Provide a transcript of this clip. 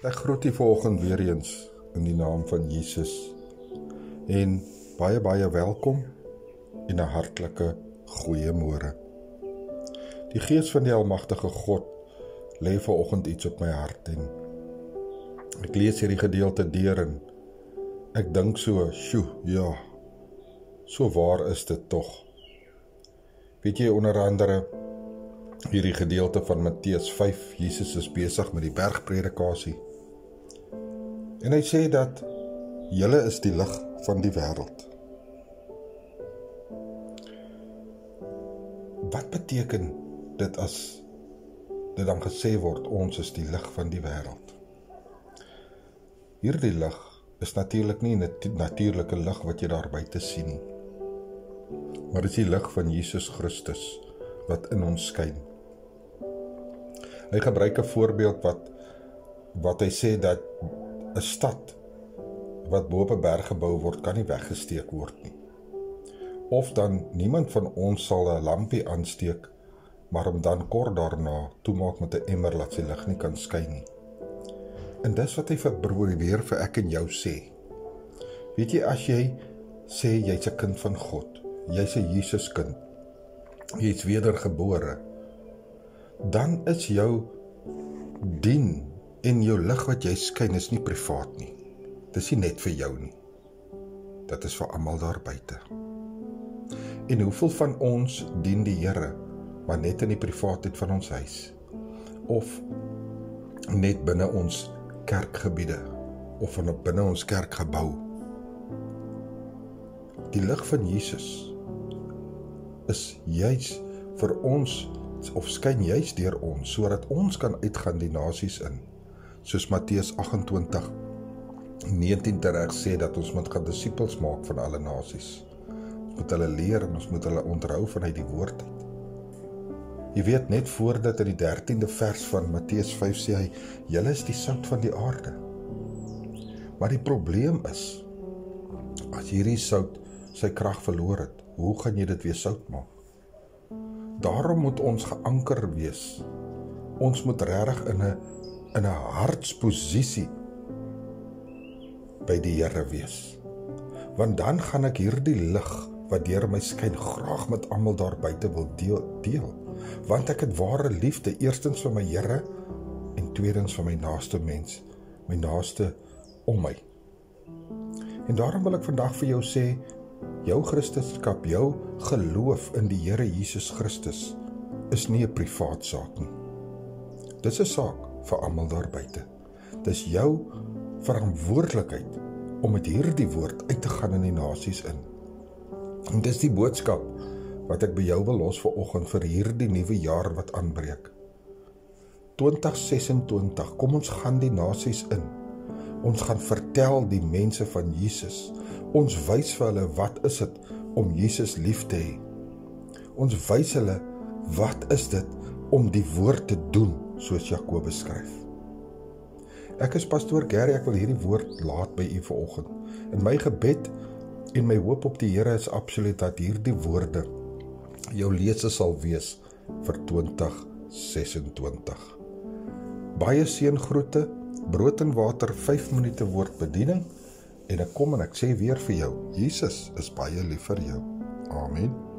Ek groet u vanoggend weer eens in die naam van Jesus en baie welkom en 'n hartlike goeiemôre. Die Gees van die Almagtige God lê vanoggend iets op my hart en ek lees hierdie gedeelte deur en ek dink so, ja, so waar is dit tog. Weet jy, onder andere hierdie gedeelte van Matteus 5, Jesus is besig met die bergpredikasie. En hy sê dat julle is die lig van die wêreld. Wat beteken dit as dit dan gesê word, ons is die lig van die wêreld? Hierdie lig is natuurlik nie 'n natuurlike lig wat jy daar buite sien nie. Maar dit is die lig van Jesus Christus wat in ons skyn. Hy gebruik 'n voorbeeld wat hy sê dat 'n stad wat bo op 'n berg gebou word, kan nie weggesteek word nie. Of dan niemand van ons sal 'n lampie aansteek, maar hom dan kort daarna toemaak met 'n emmer laat sy lig nie kan skyn nie. En dis wat hy probeer vir ek en jou sê. Weet jy, as jy sê jy's 'n kind van God, jy's 'n Jesus kind, jy's wedergebore, dan is jou dien en jou lig wat jy skyn is nie privaat nie. Dis nie net vir jou nie. Dit is vir almal daar buite. En hoeveel van ons dien die Here, maar net in die privaatheid van ons huis? Of net binne ons kerkgebiede? Of binne ons kerkgebou? Die lig van Jesus is juis vir ons, of skyn juis deur ons, sodat ons kan uitgaan die nasies in. Soos Matteus 28:19 tereg sê dat ons moet gaan disippels maak van alle nasies. Ons moet hulle leer en ons moet hulle onthou vanuit die woord uit. Jy weet, net voordat in die 13de vers van Matteus 5 sê hy, julle is die sout van die aarde. Maar die probleem is, as hierdie sout sy krag verloor het, hoe gaan jy dit weer sout maak? Daarom moet ons geanker wees. Ons moet regtig in 'n hartsposisie by die Here wees. Want dan gaan ek hierdie lig wat deur my skyn graag met almal daar buite wil deel. Want ek het ware liefde, eerstens vir my Here en tweedens vir my naaste mens, my naaste om my. En daarom wil ek vandag vir jou sê, jou Christendom, jou geloof in die Here Jesus Christus is nie 'n privaat saak nie. Dis 'n saak vir almal daar buite. Dis jou verantwoordelikheid om met hierdie woord uit te gaan in die nasies in. En dis die boodskap wat ek by jou wil los vanoggend vir hierdie nuwe jaar wat aanbreek. 2026, kom ons gaan die nasies in. Ons gaan vertel die mense van Jesus. Ons wys vir hulle wat is dit om Jesus lief te hê. Ons wys hulle wat is dit om die woord te doen, soos Jakobus skryf. Ek is pastoor Gary, ek wil hierdie woord laat by u vanoggend. En my gebed en my hoop op die Here is absoluut dat hierdie woorde jou lese sal wees vir 2026. Baie seëngroete, brood en water, 5 minute woordbediening, en ek kom en ek sê weer vir jou, Jesus is baie lief vir jou. Amen.